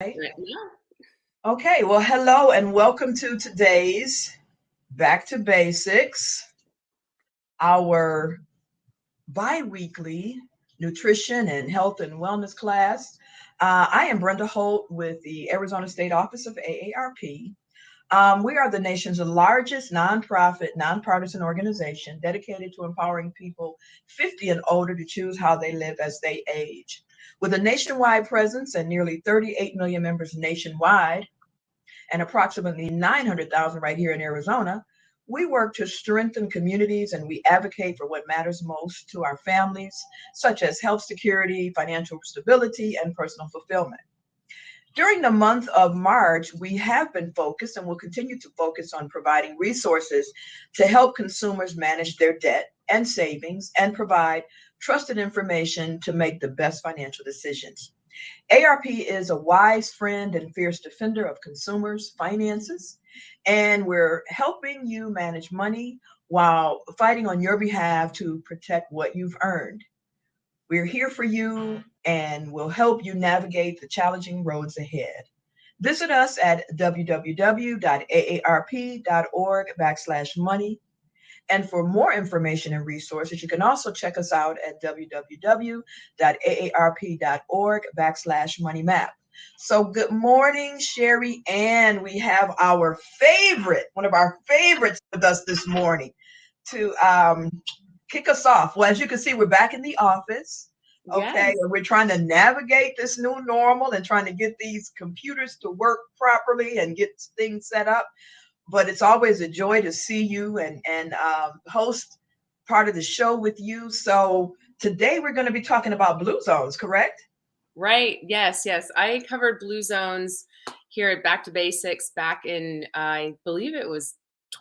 Right. Right now. Okay, well, hello and welcome to today's Back to Basics, our bi weekly nutrition and health and wellness class. I am Brenda Holt with the Arizona State Office of AARP. We are the nation's largest nonprofit, nonpartisan organization dedicated to empowering people 50 and older to choose how they live as they age. With a nationwide presence and nearly 38 million members nationwide, and approximately 900,000 right here in Arizona, we work to strengthen communities and we advocate for what matters most to our families, such as health security, financial stability, and personal fulfillment. During the month of March, we have been focused and will continue to focus on providing resources to help consumers manage their debt and savings and provide trusted information to make the best financial decisions. ARP is a wise friend and fierce defender of consumers' finances, and we're helping you manage money while fighting on your behalf to protect what you've earned. We're here for you and will help you navigate the challenging roads ahead. Visit us at www.aarp.org/money. And for more information and resources, you can also check us out at www.aarp.org/money map. So good morning, Sherry Ann. We have our favorite, one of our favorites with us this morning to kick us off. Well, as you can see, we're back in the office. Okay, Yes. and we're trying to navigate this new normal and trying to get these computers to work properly and get things set up. But it's always a joy to see you and host part of the show with you. So today we're going to be talking about blue zones, correct? Right. Yes. Yes. I covered Blue Zones here at Back to Basics back in, I believe it was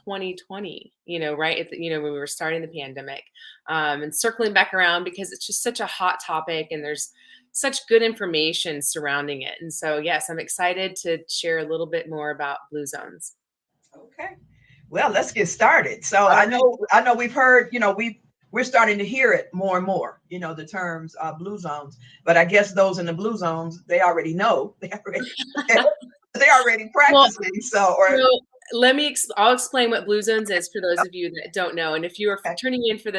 2020, right at when we were starting the pandemic, and circling back around because it's just such a hot topic and there's such good information surrounding it. And so, yes, I'm excited to share a little bit more about Blue Zones. Okay. Well, let's get started. So All I right. know I know we've heard, we're starting to hear it more and more, the terms blue zones. But I guess those in the blue zones, they already know. They already Well, practicing. So or So I'll explain what Blue Zones is for those of you that don't know. And if you are okay. tuning in for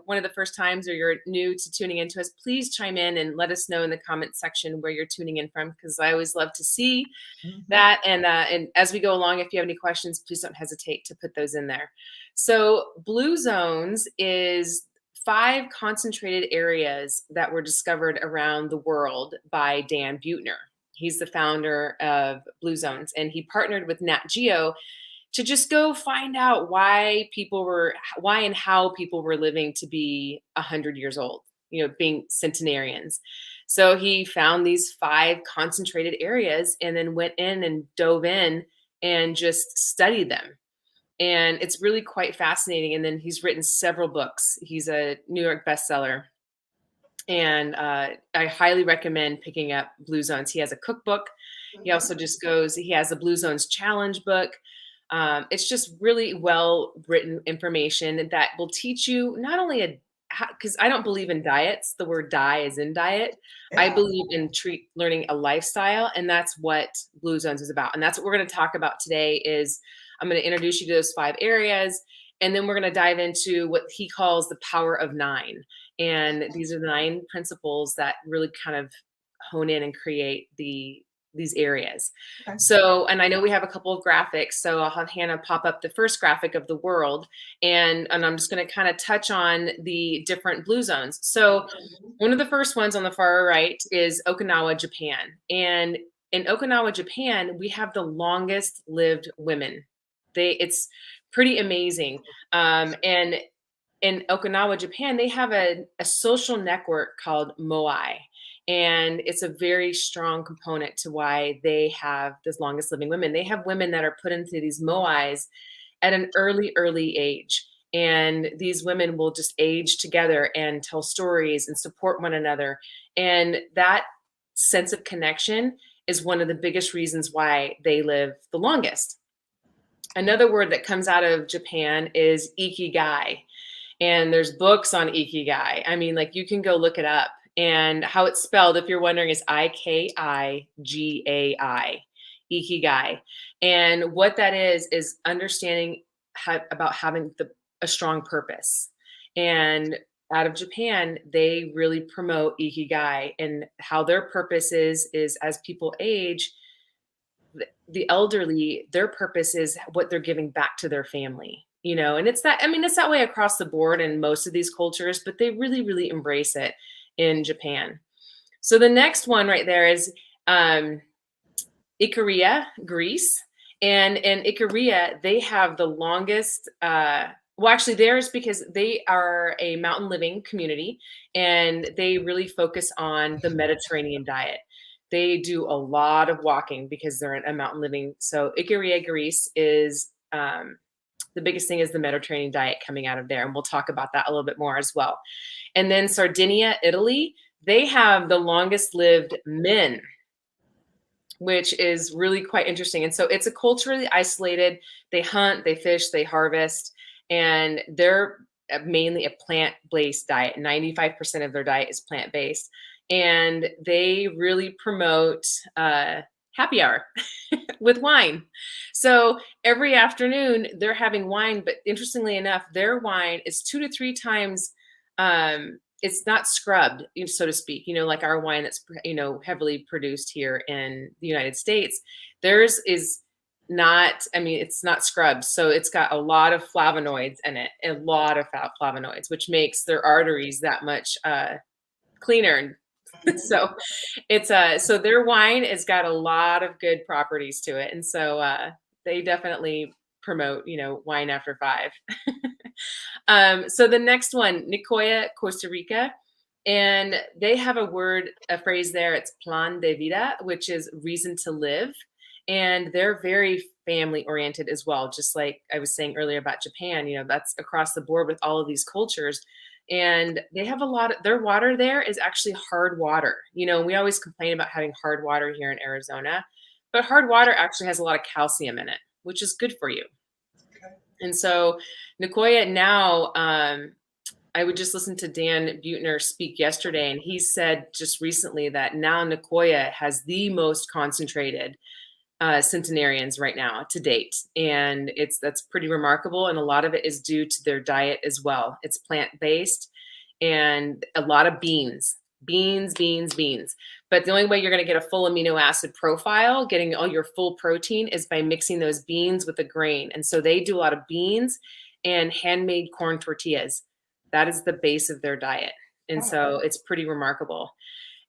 one of the first times or you're new to tuning into us, please chime in and let us know in the comments section where you're tuning in from, because I always love to see Mhm. that. And as we go along, if you have any questions, please don't hesitate to put those in there. So Blue Zones is 5 concentrated areas that were discovered around the world by Dan Buettner. He's the founder of Blue Zones, and he partnered with Nat Geo to just go find out why and how people were living to be 100 years old, being centenarians. So he found these 5 concentrated areas and then went in and dove in and just studied them. And it's really quite fascinating. And then he's written several books. He's a New York bestseller. And I highly recommend picking up Blue Zones. He has a cookbook. He Mhm. also he has a Blue Zones challenge book. It's just really well written information that will teach you not only because I don't believe in diets. The word die is in diet. I Yeah. believe in learning a lifestyle, and that's what Blue Zones is about. And that's what we're going to talk about today. Is I'm going to introduce you to those 5 areas, and then we're going to dive into what he calls the power of 9. And these are the 9 principles that really kind of hone in and create these areas. Okay. So, and I know we have a couple of graphics, so I'll have Hannah pop up the first graphic of the world, and I'm just going to kind of touch on the different blue zones. So, one of the first ones on the far right is Okinawa, Japan. And in Okinawa, Japan, we have the longest lived women. It's pretty amazing. And in Okinawa, Japan, they have a social network called Moai. And it's a very strong component to why they have the longest living women. They have women that are put into these Moais at an early age. And these women will just age together and tell stories and support one another. And that sense of connection is one of the biggest reasons why they live the longest. Another word that comes out of Japan is ikigai. And there's books on ikigai. I mean, like, you can go look it up. And how it's spelled, if you're wondering, is Ikigai, Ikigai. And what that is understanding about having a strong purpose. And out of Japan, they really promote Ikigai, and how their purpose is as people age, the elderly, their purpose is what they're giving back to their family, and it's that, I mean, it's that way across the board in most of these cultures, but they really, really embrace it in Japan. So the next one right there is Ikaria, Greece. And in Ikaria, they have the longest, well, actually, theirs, because they are a mountain living community and they really focus on the Mediterranean diet. They do a lot of walking because they're in a mountain living. So Ikaria, Greece is the biggest thing is the Mediterranean diet coming out of there. And we'll talk about that a little bit more as well. And then Sardinia, Italy, they have the longest lived men, which is really quite interesting. And so it's a culturally isolated, they hunt, they fish, they harvest, and they're mainly a plant-based diet. 95% of their diet is plant-based. And they really promote happy hour with wine. So every afternoon they're having wine, but interestingly enough, their wine is 2 to 3 times it's not scrubbed, so to speak, like our wine that's, heavily produced here in the United States. Theirs is not, I mean, it's not scrubbed. So it's got a lot of flavonoids in it, a lot of flavonoids, which makes their arteries that much cleaner. So it's so their wine has got a lot of good properties to it. And so they definitely promote, wine after 5. So the next one, Nicoya, Costa Rica, and they have a phrase there. It's plan de vida, which is reason to live. And they're very family oriented as well. Just like I was saying earlier about Japan, that's across the board with all of these cultures. And they have their water there is actually hard water. We always complain about having hard water here in Arizona, but hard water actually has a lot of calcium in it, which is good for you. And so Nicoya now, I would just listen to Dan Buettner speak yesterday, and he said just recently that now Nicoya has the most concentrated centenarians right now to date. And that's pretty remarkable. And a lot of it is due to their diet as well. It's plant-based and a lot of beans. But the only way you're going to get a full amino acid profile, getting all your full protein, is by mixing those beans with a grain. And so they do a lot of beans and handmade corn tortillas. That is the base of their diet. And so it's pretty remarkable.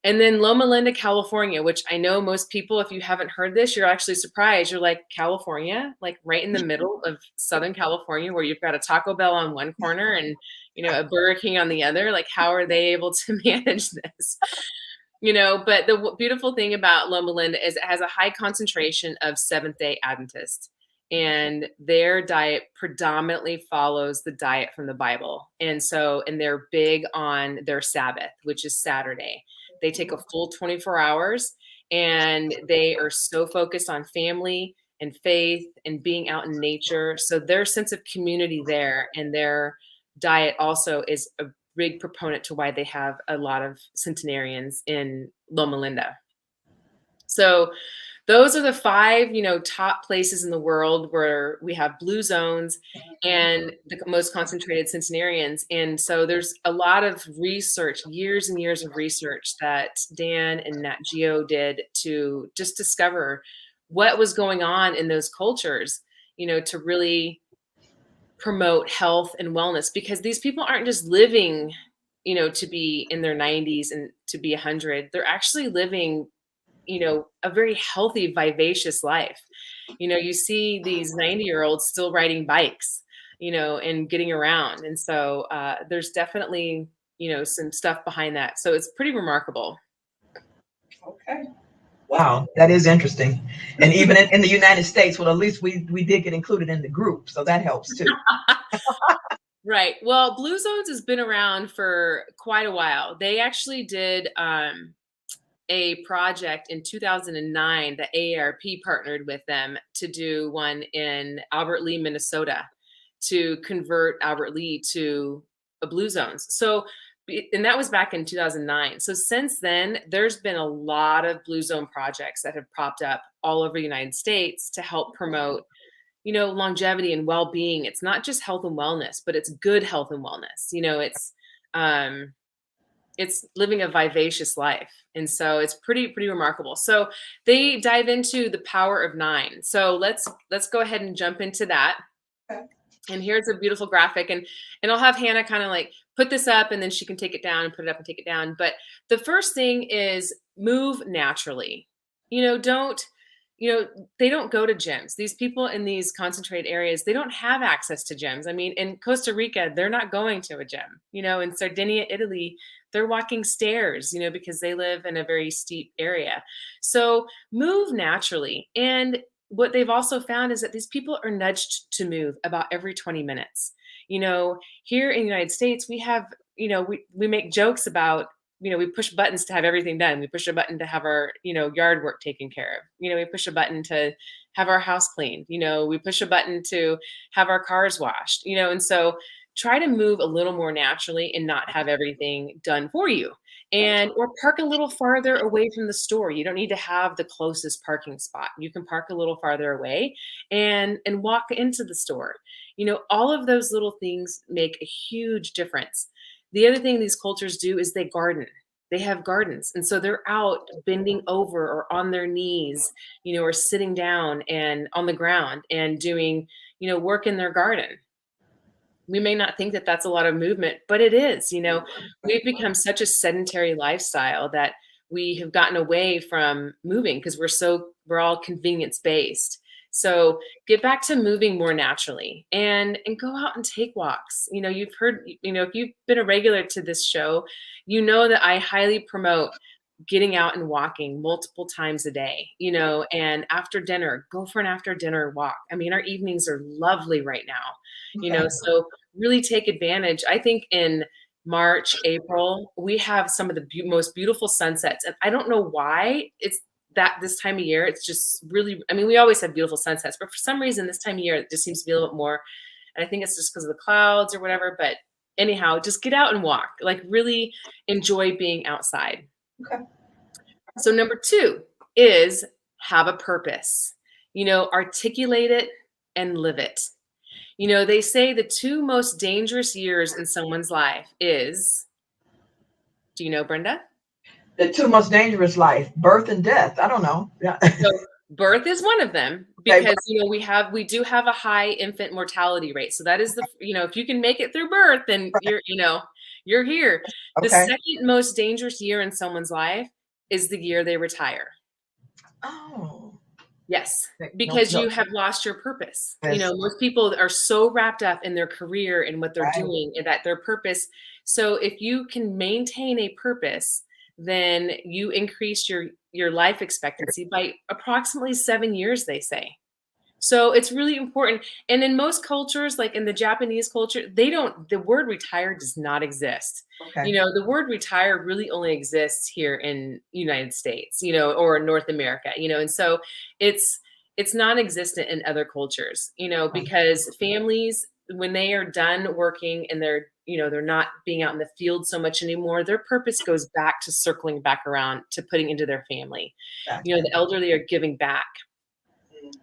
And then Loma Linda, California, which I know most people, if you haven't heard this, you're actually surprised. You're like, California, like right in the middle of Southern California, where you've got a Taco Bell on one corner and, a Burger King on the other. Like, how are they able to manage this? But the beautiful thing about Loma Linda is it has a high concentration of Seventh-day Adventists. And their diet predominantly follows the diet from the Bible. And they're big on their Sabbath, which is Saturday. They take a full 24 hours, and they are so focused on family and faith and being out in nature. So their sense of community there, and their diet also is a big proponent to why they have a lot of centenarians in Loma Linda. So those are the 5, top places in the world where we have blue zones and the most concentrated centenarians. And so there's a lot of research, years and years of research that Dan and Nat Geo did to just discover what was going on in those cultures, to really promote health and wellness, because these people aren't just living, to be in their 90s and to be 100. They're actually living a very healthy, vivacious life. You see these 90-year-olds still riding bikes, and getting around. And so there's definitely, some stuff behind that. So it's pretty remarkable. Okay. Wow, that is interesting. And even in the United States, well, at least we did get included in the group. So that helps too. Right. Well, Blue Zones has been around for quite a while. They actually did a project in 2009. The AARP partnered with them to do one in Albert Lea, Minnesota, to convert Albert Lea to a Blue Zones. So and that was back in 2009. So since then, there's been a lot of Blue Zone projects that have popped up all over the United States to help promote, longevity and well-being. It's not just health and wellness, but it's good health and wellness. Um, it's living a vivacious life. And so it's pretty remarkable. So they dive into the power of 9. So let's go ahead and jump into that. Okay. And here's a beautiful graphic, and I'll have Hannah kind of like put this up, and then she can take it down and put it up and take it down. But the first thing is move naturally. Don't, they don't go to gyms. These people in these concentrated areas, they don't have access to gyms. I mean, in Costa Rica, they're not going to a gym. In Sardinia, Italy, they're walking stairs, because they live in a very steep area. So move naturally. And what they've also found is that these people are nudged to move about every 20 minutes. Here in the United States, we have, we make jokes about, we push buttons to have everything done. We push a button to have our, yard work taken care of. We push a button to have our house cleaned. We push a button to have our cars washed, and so try to move a little more naturally and not have everything done for you. Or park a little farther away from the store. You don't need to have the closest parking spot. You can park a little farther away and walk into the store. All of those little things make a huge difference. The other thing these cultures do is they garden. They have gardens. And so they're out bending over or on their knees, or sitting down and on the ground and doing, work in their garden. We may not think that that's a lot of movement, but it is. We've become such a sedentary lifestyle that we have gotten away from moving because we're all convenience based. So get back to moving more naturally and go out and take walks. You've heard, if you've been a regular to this show, that I highly promote getting out and walking multiple times a day, and after dinner, go for an after dinner walk. I mean, our evenings are lovely right now, so really take advantage. I think in March, April, we have some of the most beautiful sunsets. And I don't know why it's that this time of year, it's just really, I mean, we always have beautiful sunsets, but for some reason this time of year, it just seems to be a little bit more. And I think it's just because of the clouds or whatever, but anyhow, just get out and walk, like really enjoy being outside. Okay. So number 2 is have a purpose, articulate it and live it. They say the 2 most dangerous years in someone's life is, do you know, Brenda? The 2 most dangerous life, birth and death. I don't know. Yeah. So birth is one of them because, we do have a high infant mortality rate. So that is if you can make it through birth, then you're here. Okay. The second most dangerous year in someone's life is the year they retire. Oh. Yes, because you have lost your purpose. Yes. Most people are so wrapped up in their career and what they're doing and that their purpose. So if you can maintain a purpose, then you increase your life expectancy by approximately 7 years, they say. So it's really important. And in most cultures, like in the Japanese culture, the word retire does not exist. Okay. The word retire really only exists here in United States, or North America, and so it's non-existent in other cultures, because families, when they are done working and they're not being out in the field so much anymore, their purpose goes back to circling back around to putting into their family. Exactly. The elderly are giving back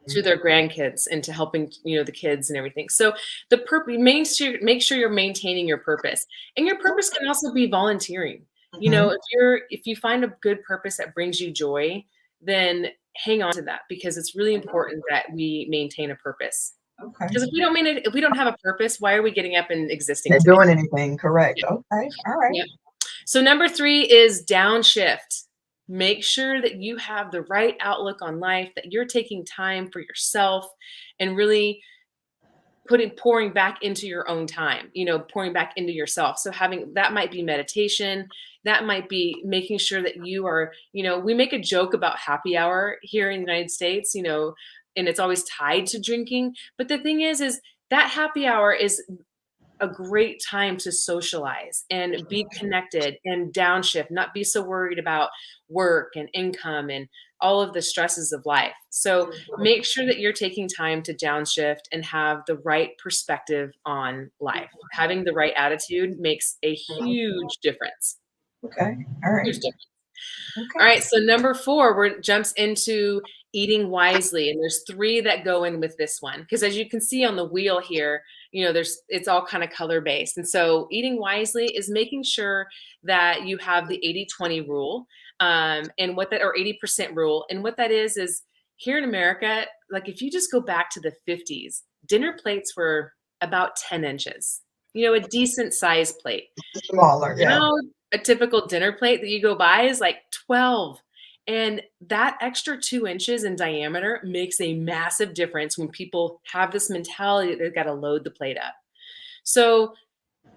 to their grandkids and to helping, the kids and everything. So the make sure you're maintaining your purpose, and your purpose can also be volunteering. If you find a good purpose that brings you joy, then hang on to that because it's really important that we maintain a purpose. Okay. Because if we don't have a purpose, why are we getting up and existing? They're doing anything correct. Yeah. Okay. All right. Yeah. So number 3 is downshift. Make sure that you have the right outlook on life, that you're taking time for yourself and really pouring back into your own time, pouring back into yourself. So that might be meditation. That might be making sure that you are, we make a joke about happy hour here in the United States, and it's always tied to drinking. But the thing is that happy hour is a great time to socialize and be connected and downshift, not be so worried about work and income and all of the stresses of life. So make sure that you're taking time to downshift and have the right perspective on life. Having the right attitude makes a huge difference. Okay. All right. Huge difference. Okay. All right, so number 4, we're jumps into eating wisely, and there's 3 that go in with this one, because as you can see on the wheel here, it's all kind of color based. And so eating wisely is making sure that you have the 80/20 rule, and what that or 80% rule. And what that is here in America, like if you just go back to the 50s, dinner plates were about 10 inches, a decent size plate. Smaller, yeah. Now, a typical dinner plate that you go buy is like 12. And that extra 2 inches in diameter makes a massive difference when people have this mentality that they've got to load the plate up. So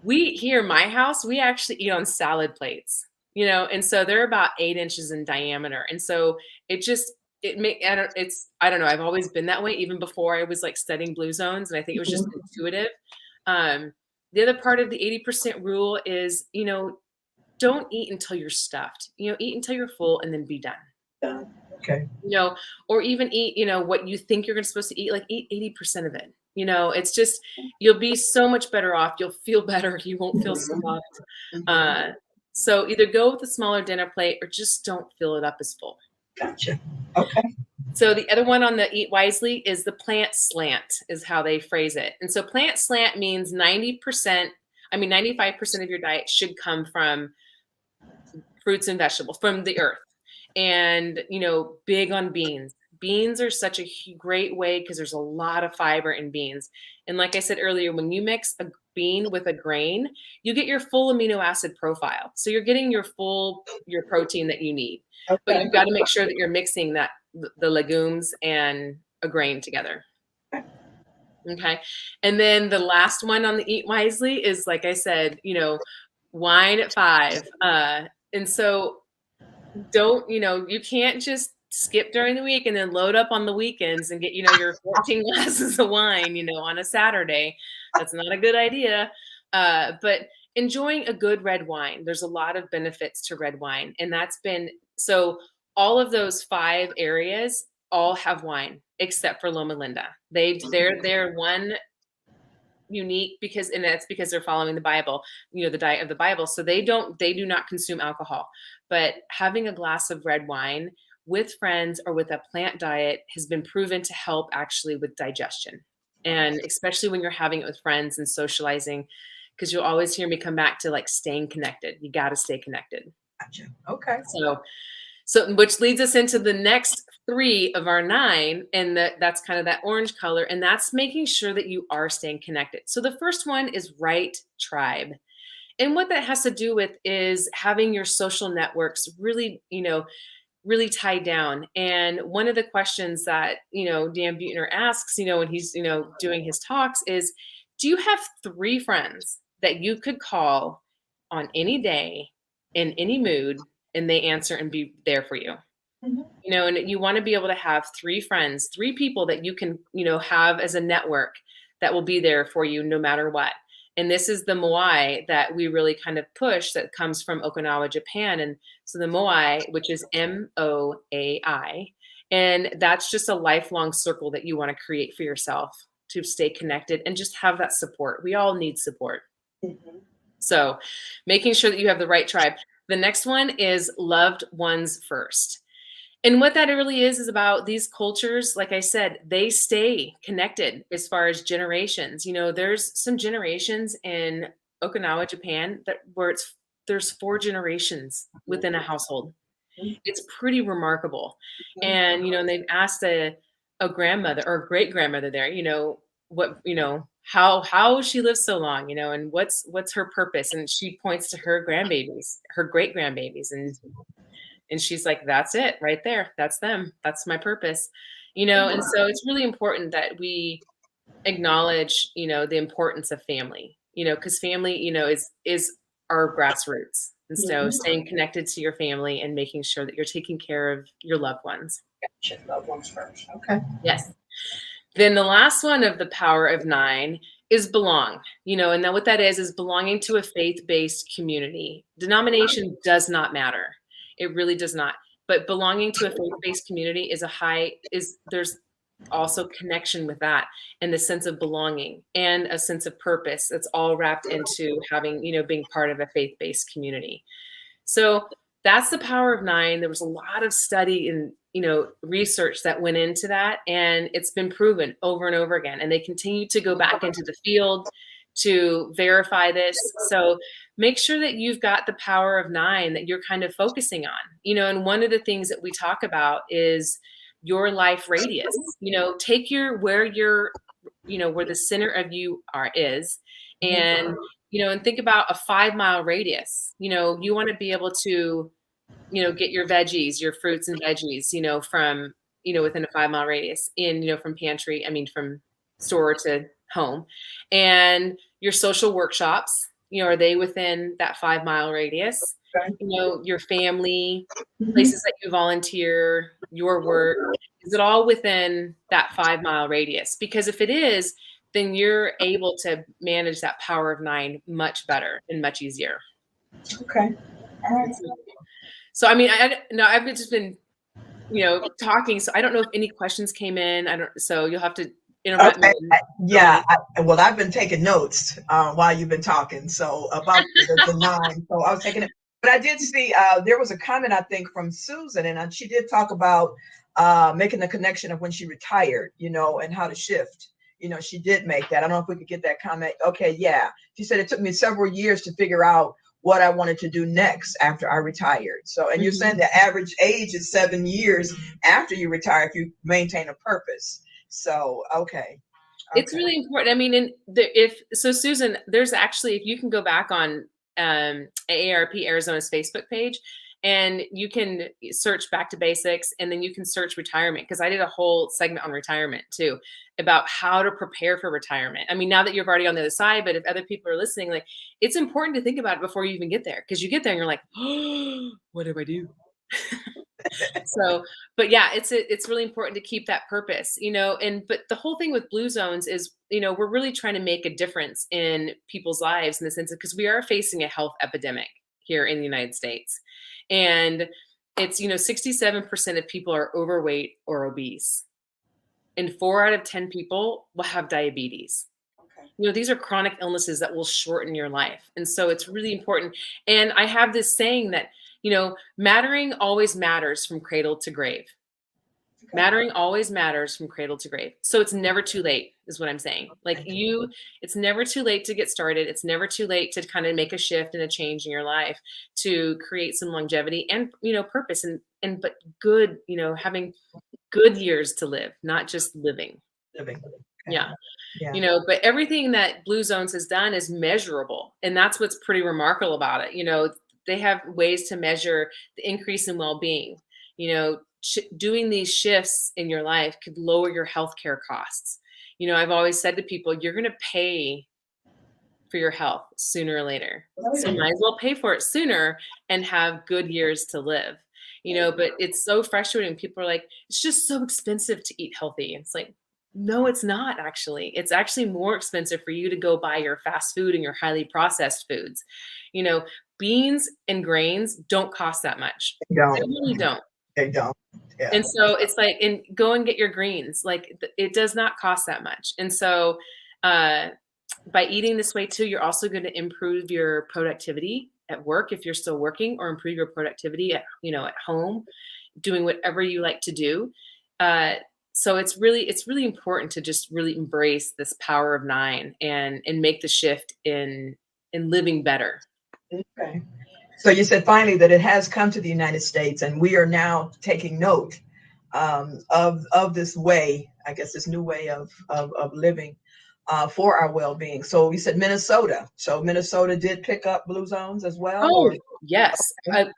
we here in my house, we actually eat on salad plates, and so they're about 8 inches in diameter. And so it just I don't know, I've always been that way even before I was like studying blue zones, and I think it was just intuitive. The other part of the 80% rule is, don't eat until you're stuffed. Eat until you're full and then be done. Okay. Or even eat, what you think you're supposed to eat, like eat 80% of it. It's just, you'll be so much better off. You'll feel better. You won't feel stuffed. So either go with a smaller dinner plate or just don't fill it up as full. Gotcha. Okay. So the other one on the eat wisely is the plant slant, is how they phrase it. And so plant slant means 95% of your diet should come from fruits and vegetables, from the earth. And, big on beans. Beans are such a great way because there's a lot of fiber in beans. And like I said earlier, when you mix a bean with a grain, you get your full amino acid profile. So you're getting your protein that you need. Okay. But you've got to make sure that you're mixing the legumes and a grain together. Okay. And then the last one on the eat wisely is, like I said, wine at 5. And so you can't just skip during the week and then load up on the weekends and get, your 14 glasses of wine, on a Saturday. That's not a good idea. But enjoying a good red wine, there's a lot of benefits to red wine. And so all of those 5 areas all have wine except for Loma Linda. They're one unique and that's because they're following the Bible, the diet of the Bible. So they do not consume alcohol, but having a glass of red wine with friends or with a plant diet has been proven to help actually with digestion. And especially when you're having it with friends and socializing, because you'll always hear me come back to like staying connected. You got to stay connected. Gotcha. Okay. So which leads us into the next 3 of our 9, and that's kind of that orange color, and that's making sure that you are staying connected. So the first one is right tribe. And what that has to do with is having your social networks really, really tied down. And one of the questions that, Dan Buettner asks, when he's, doing his talks is, do you have 3 friends that you could call on any day in any mood and they answer and be there for you? Mm-hmm. And you want to be able to have 3 friends, 3 people that you can, have as a network that will be there for you no matter what. And this is the moai that we really kind of push, that comes from Okinawa, Japan. And so the moai, which is MOAI, and that's just a lifelong circle that you want to create for yourself to stay connected and just have that support. We all need support. Mm-hmm. So making sure that you have the right tribe. The next one is loved ones first. And what that really is about these cultures, like I said, they stay connected as far as generations. There's some generations in Okinawa, Japan, where there's 4 generations within a household. It's pretty remarkable. And, and they've asked a grandmother or a great grandmother there, how she lives so long, and what's her purpose. And she points to her grandbabies, her great grandbabies. And she's like, that's it right there. That's them. That's my purpose, and so it's really important that we acknowledge, the importance of family, because family, is our grassroots. And so staying connected to your family and making sure that you're taking care of your loved ones. Gotcha. Loved ones first. Okay. Yes. Then the last one of the power of 9 is belong, and then what that is belonging to a faith-based community. Denomination does not matter. It really does not. but belonging to a faith-based community there's also connection with that, and the sense of belonging and a sense of purpose that's all wrapped into having, being part of a faith-based community. So that's the power of 9. There was a lot of study and, research that went into that, and it's been proven over and over again. And they continue to go back into the field to verify this. So make sure that you've got the power of 9 that you're kind of focusing on, and one of the things that we talk about is your life radius. Take where the center of you is, and and think about a 5-mile radius. You want to be able to get your veggies, your fruits and veggies, from within a 5-mile radius, from store to home. And your social workshops, are they within that 5-mile radius? Okay. Your family, places that you volunteer, your work, is it all within that 5-mile radius? Because if it is, then you're able to manage that power of 9 much better and much easier. Okay. All right. So, I've just been, talking. So I don't know if any questions came in. So you'll have to interrupt me. Yeah. I've been taking notes while you've been talking. So about the 9. So I was taking it. But I did see there was a comment, I think, from Susan, and she did talk about making the connection of when she retired, and how to shift. She did make that. I don't know if we could get that comment. Okay, yeah. She said it took me several years to figure out what I wanted to do next after I retired. So, and you're saying the average age is 7 years after you retire if you maintain a purpose. So, okay. It's really important. Susan, there's actually, if you can go back on AARP Arizona's Facebook page, and you can search Back to Basics, and then you can search retirement, because I did a whole segment on retirement too, about how to prepare for retirement. Now that you're already on the other side, but if other people are listening, like, it's important to think about it before you even get there, because you get there and you're like, oh, what do I do? So, but yeah, it's really important to keep that purpose, but the whole thing with Blue Zones is, we're really trying to make a difference in people's lives, in the sense of, because we are facing a health epidemic here in the United States. And it's, 67% of people are overweight or obese, and 4 out of 10 people will have diabetes. Okay. These are chronic illnesses that will shorten your life. And so it's really important. And I have this saying that, mattering always matters from cradle to grave. Okay. Mattering always matters from cradle to grave. So it's never too late, is what I'm saying. Like, it's never too late to get started. It's never too late to kind of make a shift and a change in your life to create some longevity and, purpose but good, having good years to live, not just living. Okay. Yeah. But everything that Blue Zones has done is measurable. And that's what's pretty remarkable about it. They have ways to measure the increase in well-being. Doing these shifts in your life could lower your healthcare costs. I've always said to people, you're going to pay for your health sooner or later. So you might as well pay for it sooner and have good years to live. But it's so frustrating. People are like, it's just so expensive to eat healthy. It's like, no, it's not actually. It's actually more expensive for you to go buy your fast food and your highly processed foods. Beans and grains don't cost that much. They really don't. They don't. Yeah. And so it's like, and go and get your greens. Like, it does not cost that much. And so by eating this way too, you're also going to improve your productivity at work if you're still working, or improve your productivity at home, doing whatever you like to do. So it's really important to just really embrace this power of 9 and make the shift in living better. Okay. So you said finally that it has come to the United States, and we are now taking note of this way, I guess, this new way of living for our well-being. So you said Minnesota. So Minnesota did pick up Blue Zones as well? Oh, yes. Okay.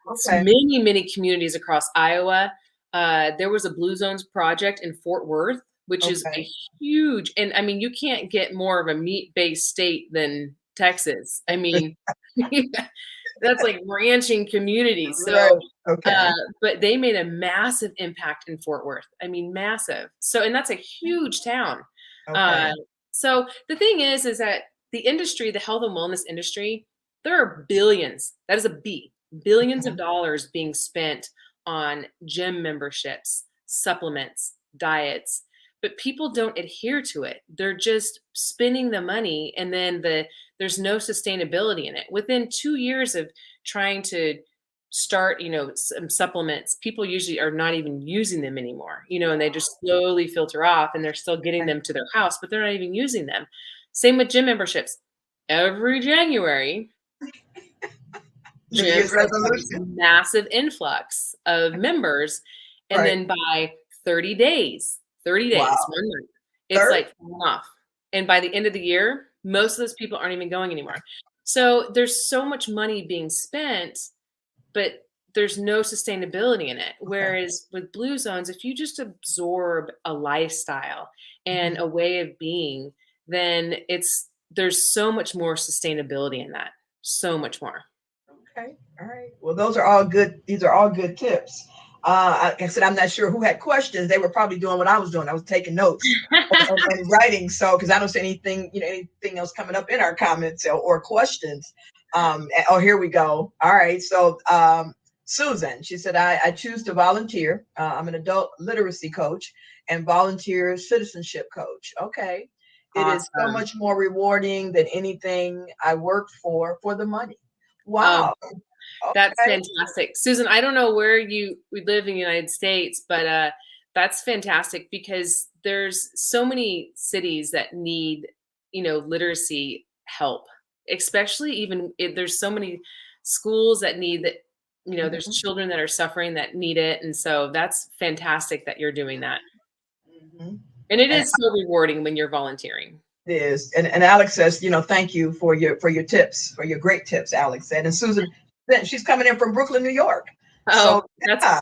Many communities across Iowa. There was a Blue Zones project in Fort Worth, which is a huge, and you can't get more of a meat-based state than Texas. That's like ranching communities. So, but they made a massive impact in Fort Worth. Massive. So, and that's a huge town. Okay. So the thing is that the industry, the health and wellness industry, there are billions, that is a B, billions of dollars being spent on gym memberships, supplements, diets, but people don't adhere to it. They're just spending the money, and then there's no sustainability in it. Within 2 years of trying to start, some supplements, people usually are not even using them anymore, and they just slowly filter off, and they're still getting them to their house, but they're not even using them. Same with gym memberships. Every January, New Year's gyms have this resolution. massive influx of members, and Right. then by 30 days, Wow. 1 month, it's 30? like falling off. And by the end of the year, most of those people aren't even going anymore. So there's so much money being spent, but there's no sustainability in it. Whereas with Blue Zones, if you just absorb a lifestyle and a way of being, then there's so much more sustainability in that. So much more. Okay. All right. Well, those are all good. These are all good tips. Like I said, I'm not sure who had questions. They were probably doing what I was doing. I was taking notes and writing. So, because I don't see anything, anything else coming up in our comments or questions. Oh, here we go. All right. So, Susan, she said, I choose to volunteer. I'm an adult literacy coach and volunteer citizenship coach. Okay. It is so Awesome. much more rewarding than anything I worked for the money. Um, Wow. That's Okay. fantastic. Susan, I don't know where we live in the United States, but that's fantastic because there's so many cities that need, literacy help, especially even there's so many schools that need that, there's Mhm, children that are suffering that need it. And so that's fantastic that you're doing that. mhm. And it And is so rewarding when you're volunteering. it is. And Alex says, thank you for your tips, for your great tips, Alex said. And Susan, she's coming in from Brooklyn, New York. So Oh, that's yeah,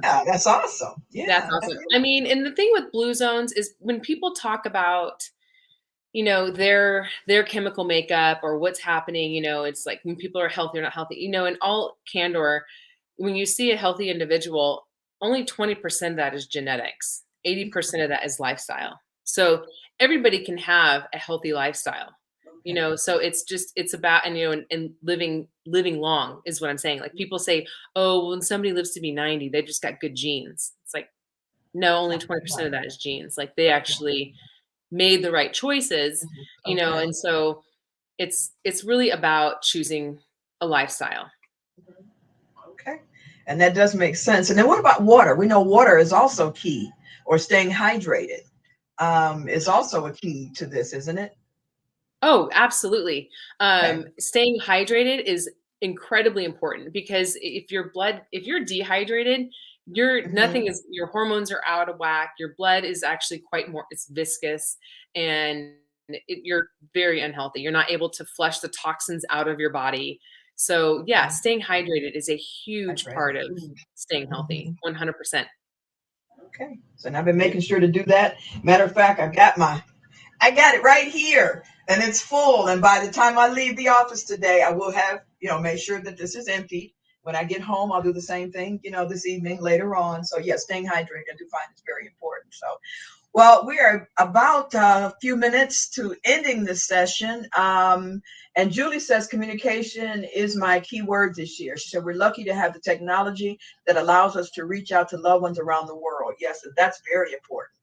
awesome. that's awesome. That's Yeah, that's awesome. I mean, and the thing with Blue Zones is when people talk about, their chemical makeup or what's happening, it's like when people are healthy or not healthy, in all candor, when you see a healthy individual, only 20% of that is genetics. 80% of that is lifestyle. So everybody can have a healthy lifestyle. okay. So it's about, and living long is what I'm saying. Like people say, oh, when somebody lives to be 90, they just got good genes. It's like, no, only 20% of that is genes. Like they actually made the right choices, Okay. and so it's really about choosing a lifestyle. Okay. And that does make sense. And then what about water? We know water is also key, or staying hydrated is also a key to this, isn't it? Oh, absolutely. Okay. Staying hydrated is incredibly important because if you're dehydrated, Mhm. your hormones are out of whack. Your blood is actually it's viscous, and you're very unhealthy. You're not able to flush the toxins out of your body. So yeah, Okay. staying hydrated is a huge Hydrated. part of staying healthy, Mhm. 100%. Okay. So now I've been making sure to do that. Matter of fact, I got it right here and it's full. And by the time I leave the office today, I will have, make sure that this is empty. When I get home, I'll do the same thing, this evening later on. So yeah, staying hydrated, I do find it's very important. So, well, we are about a few minutes to ending this session. And Julie says communication is my key word this year. She said, we're lucky to have the technology that allows us to reach out to loved ones around the world. Yes, that's very important.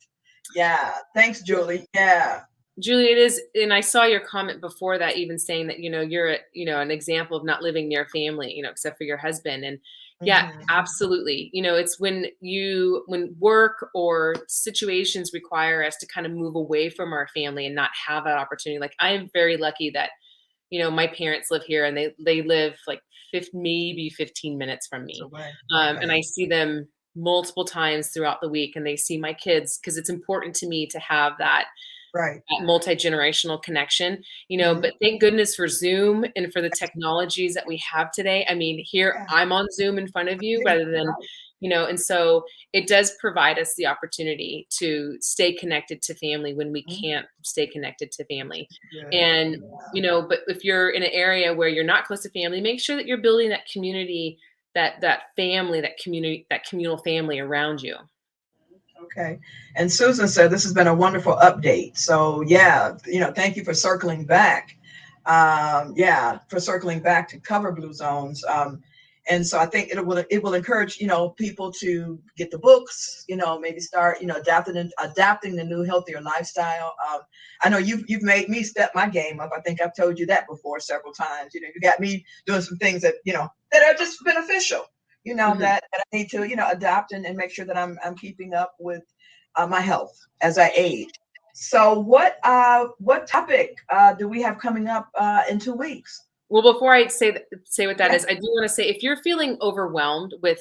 Yeah. Thanks, Julie. Yeah. Julie, it is, and I saw your comment before that, even saying that you're an example of not living near family, except for your husband. And yeah, Mhm. absolutely. It's when work or situations require us to kind of move away from our family and not have that opportunity. Like I am very lucky that my parents live here, and they live like maybe 15 minutes from So, me, right. and Okay. I see them multiple times throughout the week, and they see my kids because it's important to me to have Right. that multi-generational connection, Mhm. but thank goodness for Zoom and for the technologies that we have today. I mean, here Yeah. I'm on Zoom in front of you Yeah. rather than, and so it does provide us the opportunity to stay connected to family when we Mhm. can't stay connected to family. Good. And, but if you're in an area where you're not close to family, make sure that you're building that community, that family, that community, that communal family around you. Okay. And Susan said this has been a wonderful update. So yeah, thank you for circling back. Yeah, for circling back to cover Blue Zones. And so I think it will encourage, people to get the books, maybe start, adapting the new healthier lifestyle. I know you've made me step my game up. I think I've told you that before several times. You got me doing some things that, that are just beneficial, that I need to, adapt and make sure that I'm keeping up with my health as I age. So what topic do we have coming up in 2 weeks? Well, before I say what that is, I do want to say if you're feeling overwhelmed with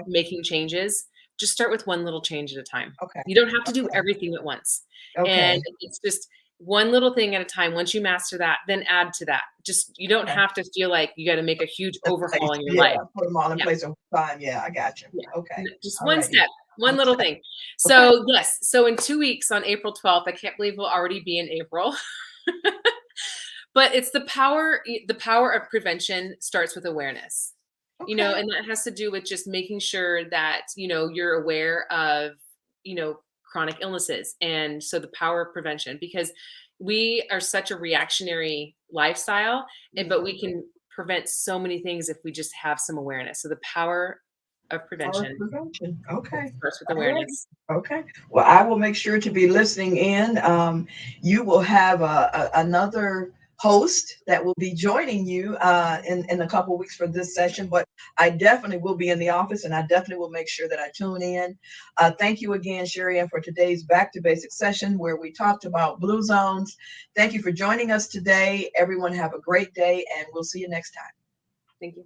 making changes, just start with one little change at a time. Okay. You don't have to do everything at once. Okay. And it's just one little thing at a time. Once you master that, then add to that. Just you don't have to feel like you got to make a huge overhaul in your life. Put them all in place over time. Yeah, I got you. Yeah. Okay. Just one step, one little thing. So yes, so in 2 weeks on April 12th, I can't believe we'll already be in April. But it's the power of prevention starts with awareness. And that has to do with just making sure that, you're aware of, chronic illnesses. And so the power of prevention, because we are such a reactionary lifestyle, but we can prevent so many things if we just have some awareness. So the power of prevention. Okay. Starts with awareness. Okay. Well, I will make sure to be listening in. You will have another host that will be joining you in a couple of weeks for this session, but I definitely will be in the office, and I definitely will make sure that I tune in. Thank you again, Sherry Ann, for today's Back to Basics session where we talked about blue zones. Thank you for joining us today. Everyone have a great day, and we'll see you next time. Thank you.